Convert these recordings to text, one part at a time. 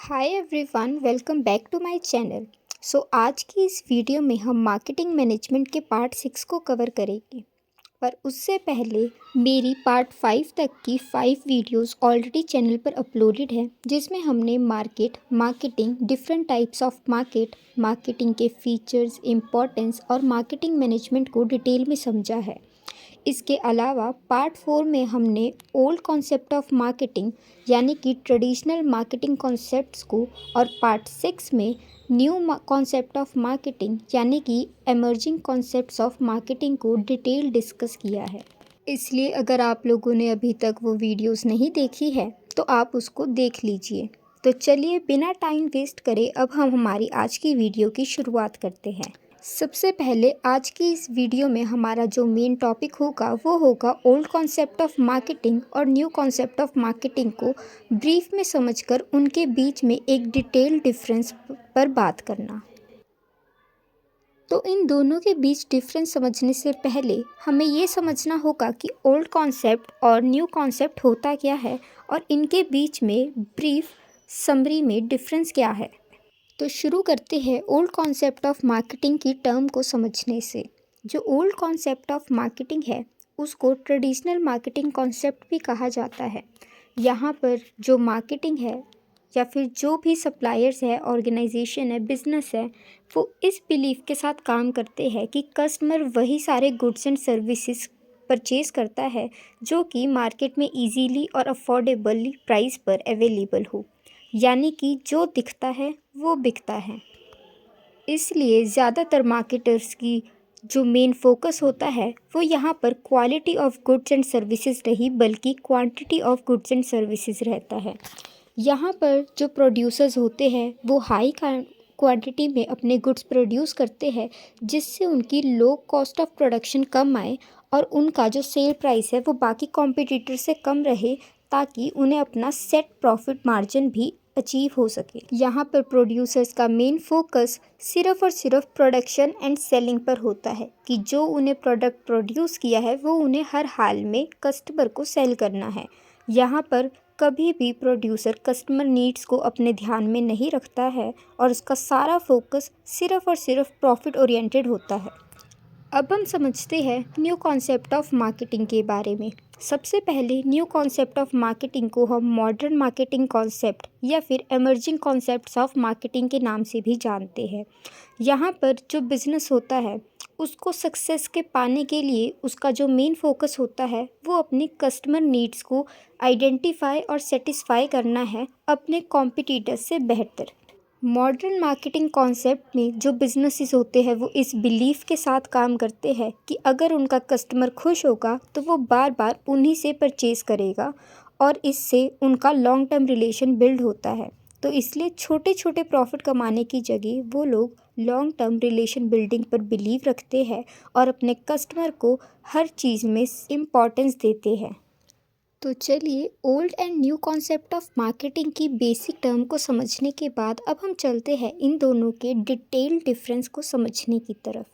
Hi everyone, welcome back to my channel. आज की इस वीडियो में हम मार्केटिंग मैनेजमेंट के पार्ट 6 को कवर करेंगे। पर उससे पहले मेरी पार्ट 5 तक की 5 वीडियोस ऑलरेडी चैनल पर अपलोडेड है, जिसमें हमने marketing, different types of marketing के फीचर्स, इम्पोर्टेंस और मार्केटिंग मैनेजमेंट को डिटेल में समझा है। इसके अलावा पार्ट 4 में हमने ओल्ड कॉन्सेप्ट ऑफ मार्केटिंग यानी कि ट्रेडिशनल मार्केटिंग कॉन्सेप्ट्स को और पार्ट 6 में न्यू कॉन्सेप्ट ऑफ मार्केटिंग यानी कि एमर्जिंग कॉन्सेप्ट्स ऑफ मार्केटिंग को डिटेल डिस्कस किया है। इसलिए अगर आप लोगों ने अभी तक वो वीडियोस नहीं देखी है तो आप उसको देख लीजिए। तो चलिए बिना टाइम वेस्ट करे अब हम हमारी आज की वीडियो की शुरुआत करते हैं। सबसे पहले आज की इस वीडियो में हमारा जो मेन टॉपिक होगा वो होगा ओल्ड कॉन्सेप्ट ऑफ मार्केटिंग और न्यू कॉन्सेप्ट ऑफ मार्केटिंग को ब्रीफ में समझकर उनके बीच में एक डिटेल डिफरेंस पर बात करना। तो इन दोनों के बीच डिफरेंस समझने से पहले हमें ये समझना होगा कि ओल्ड कॉन्सेप्ट और न्यू कॉन्सेप्ट होता क्या है और इनके बीच में ब्रीफ समरी में डिफरेंस क्या है। तो शुरू करते हैं ओल्ड कॉन्सेप्ट ऑफ मार्केटिंग की टर्म को समझने से। जो ओल्ड कॉन्सेप्ट ऑफ मार्केटिंग है उसको ट्रेडिशनल मार्केटिंग कॉन्सेप्ट भी कहा जाता है। यहाँ पर जो मार्केटिंग है या फिर जो भी सप्लायर्स है, ऑर्गेनाइजेशन है, बिजनेस है, वो इस बिलीफ के साथ काम करते हैं कि कस्टमर वही सारे गुड्स एंड सर्विसेज परचेज करता है जो कि मार्केट में इजीली और अफोर्डेबली प्राइस पर अवेलेबल हो, यानी कि जो दिखता है वो बिकता है। इसलिए ज़्यादातर मार्केटर्स की जो मेन फोकस होता है वो यहाँ पर quality of goods and services नहीं बल्कि quantity of goods and services रहता है। यहाँ पर जो प्रोड्यूसर्स होते हैं वो हाई क्वांटिटी में अपने गुड्स प्रोड्यूस करते हैं, जिससे उनकी लो कॉस्ट ऑफ प्रोडक्शन कम आए और उनका जो सेल प्राइस है वो बाकी कॉम्पिटिटर से कम रहे, ताकि उन्हें अपना सेट प्रॉफिट मार्जिन भी अचीव हो सके। यहाँ पर प्रोड्यूसर्स का मेन फोकस सिर्फ और सिर्फ प्रोडक्शन एंड सेलिंग पर होता है कि जो उन्हें प्रोडक्ट प्रोड्यूस किया है वो उन्हें हर हाल में कस्टमर को सेल करना है। यहाँ पर कभी भी प्रोड्यूसर कस्टमर नीड्स को अपने ध्यान में नहीं रखता है और उसका सारा फोकस सिर्फ और सिर्फ प्रॉफिट ओरिएंटेड होता है। अब हम समझते हैं न्यू कॉन्सेप्ट ऑफ मार्केटिंग के बारे में। सबसे पहले न्यू कॉन्सेप्ट ऑफ मार्केटिंग को हम मॉडर्न मार्केटिंग कॉन्सेप्ट या फिर एमर्जिंग कॉन्सेप्ट्स ऑफ मार्केटिंग के नाम से भी जानते हैं। यहाँ पर जो बिज़नेस होता है उसको सक्सेस के पाने के लिए उसका जो मेन फोकस होता है वो अपने कस्टमर नीड्स को आइडेंटिफाई और सेटिस्फाई करना है अपने कॉम्पिटिटर्स से बेहतर। मॉडर्न मार्केटिंग कॉन्सेप्ट में जो बिजनेसेस होते हैं वो इस बिलीफ के साथ काम करते हैं कि अगर उनका कस्टमर खुश होगा तो वो बार बार उन्हीं से परचेज़ करेगा और इससे उनका लॉन्ग टर्म रिलेशन बिल्ड होता है। तो इसलिए छोटे छोटे प्रॉफिट कमाने की जगह वो लोग लॉन्ग टर्म रिलेशन बिल्डिंग पर बिलीव रखते हैं और अपने कस्टमर को हर चीज़ में इम्पॉर्टेंस देते हैं। तो चलिए old and new concept of marketing की बेसिक टर्म को समझने के बाद अब हम चलते हैं इन दोनों के डिटेल डिफरेंस को समझने की तरफ।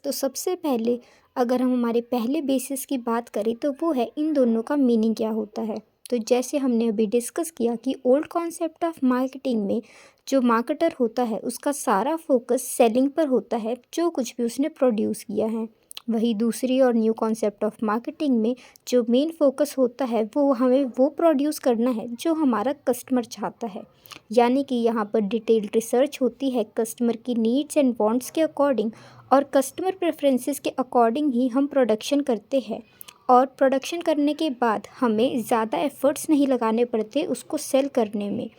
तो सबसे पहले अगर हम हमारे पहले बेसिस की बात करें तो वो है इन दोनों का मीनिंग क्या होता है। तो जैसे हमने अभी डिस्कस किया कि ओल्ड कॉन्सेप्ट ऑफ मार्केटिंग में जो मार्केटर होता है उसका सारा फोकस सेलिंग पर होता है, जो कुछ भी उसने प्रोड्यूस किया है। वही दूसरी और न्यू कॉन्सेप्ट ऑफ मार्केटिंग में जो मेन फोकस होता है वो हमें वो प्रोड्यूस करना है जो हमारा कस्टमर चाहता है, यानी कि यहाँ पर डिटेल्ड रिसर्च होती है कस्टमर की नीड्स एंड वांट्स के अकॉर्डिंग और कस्टमर प्रेफरेंसेस के अकॉर्डिंग ही हम प्रोडक्शन करते हैं। और प्रोडक्शन करने के बाद हमें ज़्यादा एफर्ट्स नहीं लगाने पड़ते उसको सेल करने में,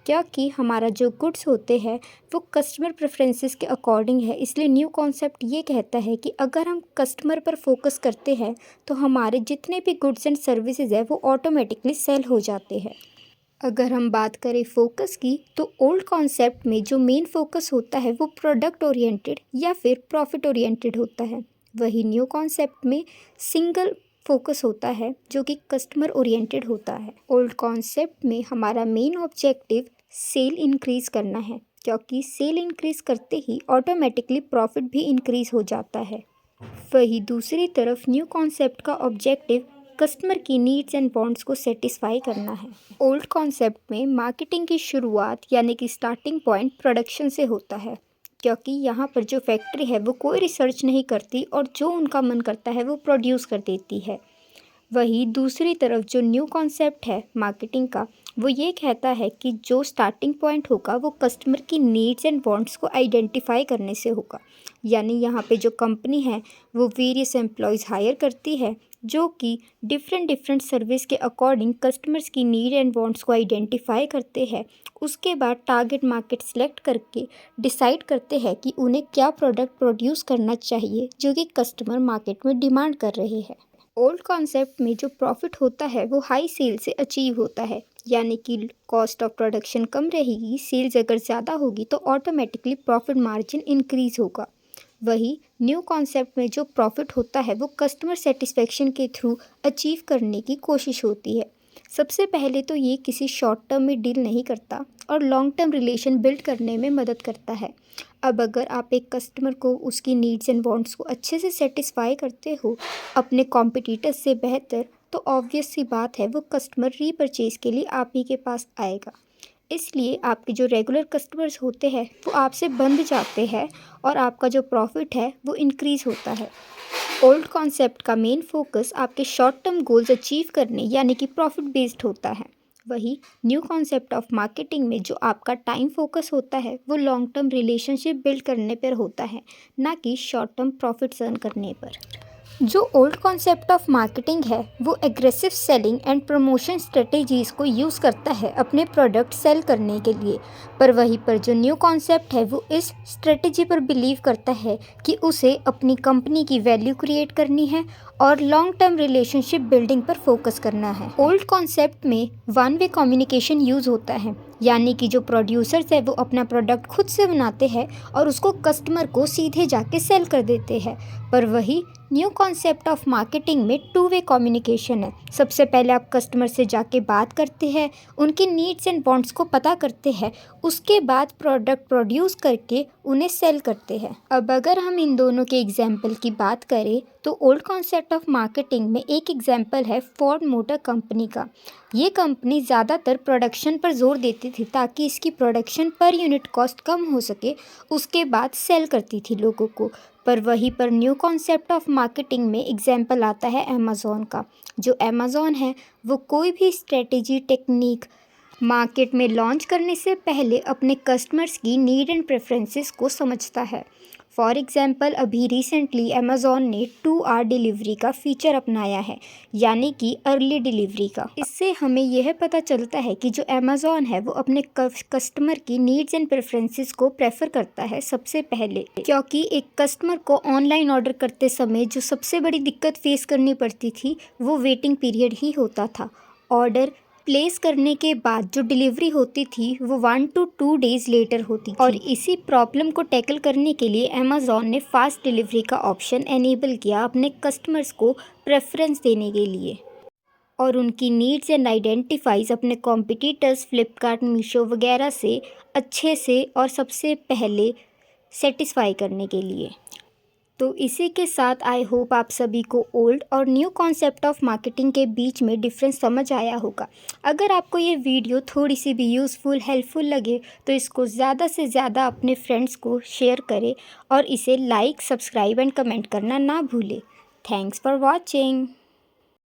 क्योंकि हमारा जो गुड्स होते हैं वो कस्टमर प्रेफरेंसेस के अकॉर्डिंग है। इसलिए न्यू कॉन्सेप्ट ये कहता है कि अगर हम कस्टमर पर फोकस करते हैं तो हमारे जितने भी गुड्स एंड सर्विसेज है वो ऑटोमेटिकली सेल हो जाते हैं। अगर हम बात करें फोकस की तो ओल्ड कॉन्सेप्ट में जो मेन फोकस होता है वो प्रोडक्ट ओरिएंटेड या फिर प्रॉफिट ओरिएंटेड होता है। वही न्यू कॉन्सेप्ट में सिंगल फोकस होता है जो कि कस्टमर ओरिएंटेड होता है। ओल्ड कॉन्सेप्ट में हमारा मेन ऑब्जेक्टिव सेल इंक्रीज़ करना है, क्योंकि सेल इंक्रीज़ करते ही ऑटोमेटिकली प्रॉफिट भी इंक्रीज़ हो जाता है। वही दूसरी तरफ न्यू कॉन्सेप्ट का ऑब्जेक्टिव कस्टमर की नीड्स एंड वांट्स को सेटिस्फाई करना है। ओल्ड कॉन्सेप्ट में मार्केटिंग की शुरुआत यानी कि स्टार्टिंग पॉइंट प्रोडक्शन से होता है, क्योंकि यहाँ पर जो फैक्ट्री है वो कोई रिसर्च नहीं करती और जो उनका मन करता है वो प्रोड्यूस कर देती है। वही दूसरी तरफ जो न्यू कॉन्सेप्ट है मार्केटिंग का, वो ये कहता है कि जो स्टार्टिंग पॉइंट होगा वो कस्टमर की नीड्स एंड वांट्स को आइडेंटिफाई करने से होगा। यानी यहाँ पे जो कंपनी है वो वेरियस एम्प्लॉयज़ हायर करती है जो कि डिफरेंट सर्विस के अकॉर्डिंग कस्टमर्स की नीड एंड वांट्स को आइडेंटिफाई करते हैं। उसके बाद टारगेट मार्केट सिलेक्ट करके डिसाइड करते हैं कि उन्हें क्या प्रोडक्ट प्रोड्यूस करना चाहिए जो कि कस्टमर मार्केट में डिमांड कर रहे हैं। ओल्ड कॉन्सेप्ट में जो प्रॉफिट होता है वो हाई सेल से अचीव होता है, यानी कि कॉस्ट ऑफ प्रोडक्शन कम रहेगी, सेल्स अगर ज़्यादा होगी तो ऑटोमेटिकली प्रॉफिट मार्जिन इंक्रीज़ होगा। वही न्यू कॉन्सेप्ट में जो प्रॉफिट होता है वो कस्टमर सेटिस्फेक्शन के थ्रू अचीव करने की कोशिश होती है। सबसे पहले तो ये किसी शॉर्ट टर्म में डील नहीं करता और लॉन्ग टर्म रिलेशन बिल्ड करने में मदद करता है। अब अगर आप एक कस्टमर को उसकी नीड्स एंड वांट्स को अच्छे से सेटिस्फाई करते हो अपने कॉम्पिटिटर्स से बेहतर, तो ऑब्वियस सी बात है वो कस्टमर रीपरचेज़ के लिए आप ही के पास आएगा। इसलिए आपके जो रेगुलर कस्टमर्स होते हैं वो आपसे बंध जाते हैं और आपका जो प्रॉफिट है वो इंक्रीज़ होता है। ओल्ड कॉन्सेप्ट का मेन फोकस आपके शॉर्ट टर्म गोल्स अचीव करने यानी कि प्रॉफिट बेस्ड होता है। वही न्यू कॉन्सेप्ट ऑफ मार्केटिंग में जो आपका टाइम फोकस होता है वो लॉन्ग टर्म रिलेशनशिप बिल्ड करने पर होता है, ना कि शॉर्ट टर्म प्रॉफिट्स अर्न करने पर। जो ओल्ड कॉन्सेप्ट ऑफ मार्केटिंग है वो aggressive selling and promotion strategies को यूज़ करता है अपने प्रोडक्ट सेल करने के लिए, पर वहीं पर जो न्यू कॉन्सेप्ट है वो इस स्ट्रेटेजी पर बिलीव करता है कि उसे अपनी कंपनी की वैल्यू क्रिएट करनी है और लॉन्ग टर्म रिलेशनशिप बिल्डिंग पर फोकस करना है। ओल्ड कॉन्सेप्ट में वन वे कम्युनिकेशन यूज़ होता है, यानी कि जो प्रोड्यूसर्स है वो अपना प्रोडक्ट खुद से बनाते हैं और उसको कस्टमर को सीधे जाके सेल कर देते हैं, पर वही न्यू कॉन्सेप्ट ऑफ मार्केटिंग में टू वे कम्युनिकेशन है। सबसे पहले आप कस्टमर से जाके बात करते हैं, उनकी नीड्स एंड वांट्स को पता करते हैं, उसके बाद प्रोडक्ट प्रोड्यूस करके उन्हें सेल करते हैं। अब अगर हम इन दोनों के एग्जाम्पल की बात करें तो ओल्ड कॉन्सेप्ट ऑफ मार्केटिंग में एक एग्जाम्पल है फोर्ड मोटर कंपनी का। ये कंपनी ज़्यादातर प्रोडक्शन पर जोर देती थी ताकि इसकी प्रोडक्शन पर यूनिट कॉस्ट कम हो सके, उसके बाद सेल करती थी लोगों को। पर वहीं पर न्यू कॉन्सेप्ट ऑफ मार्केटिंग में एग्जाम्पल आता है अमेज़ॉन का। जो अमेज़ॉन है वो कोई भी स्ट्रेटेजी टेक्निक मार्केट में लॉन्च करने से पहले अपने कस्टमर्स की नीड एंड प्रेफरेंसेस को समझता है। फॉर एग्ज़ाम्पल अभी रिसेंटली अमेज़ॉन ने 2 आवर डिलीवरी का फ़ीचर अपनाया है, यानी कि अर्ली डिलीवरी का। इससे हमें यह पता चलता है कि जो अमेज़ॉन है वो अपने कस्टमर की नीड्स एंड प्रेफरेंसेस को प्रेफर करता है सबसे पहले, क्योंकि एक कस्टमर को ऑनलाइन ऑर्डर करते समय जो सबसे बड़ी दिक्कत फेस करनी पड़ती थी वो वेटिंग पीरियड ही होता था। ऑर्डर प्लेस करने के बाद जो डिलीवरी होती थी वो 1 to 2 डेज़ लेटर होती थी, और इसी प्रॉब्लम को टैकल करने के लिए अमेज़ॉन ने फास्ट डिलीवरी का ऑप्शन एनेबल किया अपने कस्टमर्स को प्रेफरेंस देने के लिए और उनकी नीड्स एंड आइडेंटिफाइज अपने कॉम्पिटिटर्स फ्लिपकार्ट, मीशो वगैरह से अच्छे से और सबसे पहले सेटिस्फाई करने के लिए। तो इसी के साथ आई होप आप सभी को ओल्ड और न्यू कॉन्सेप्ट ऑफ मार्केटिंग के बीच में डिफरेंस समझ आया होगा। अगर आपको ये वीडियो थोड़ी सी भी यूज़फुल हेल्पफुल लगे तो इसको ज़्यादा से ज़्यादा अपने फ्रेंड्स को शेयर करें और इसे लाइक, सब्सक्राइब एंड कमेंट करना ना भूलें। Thanks for watching.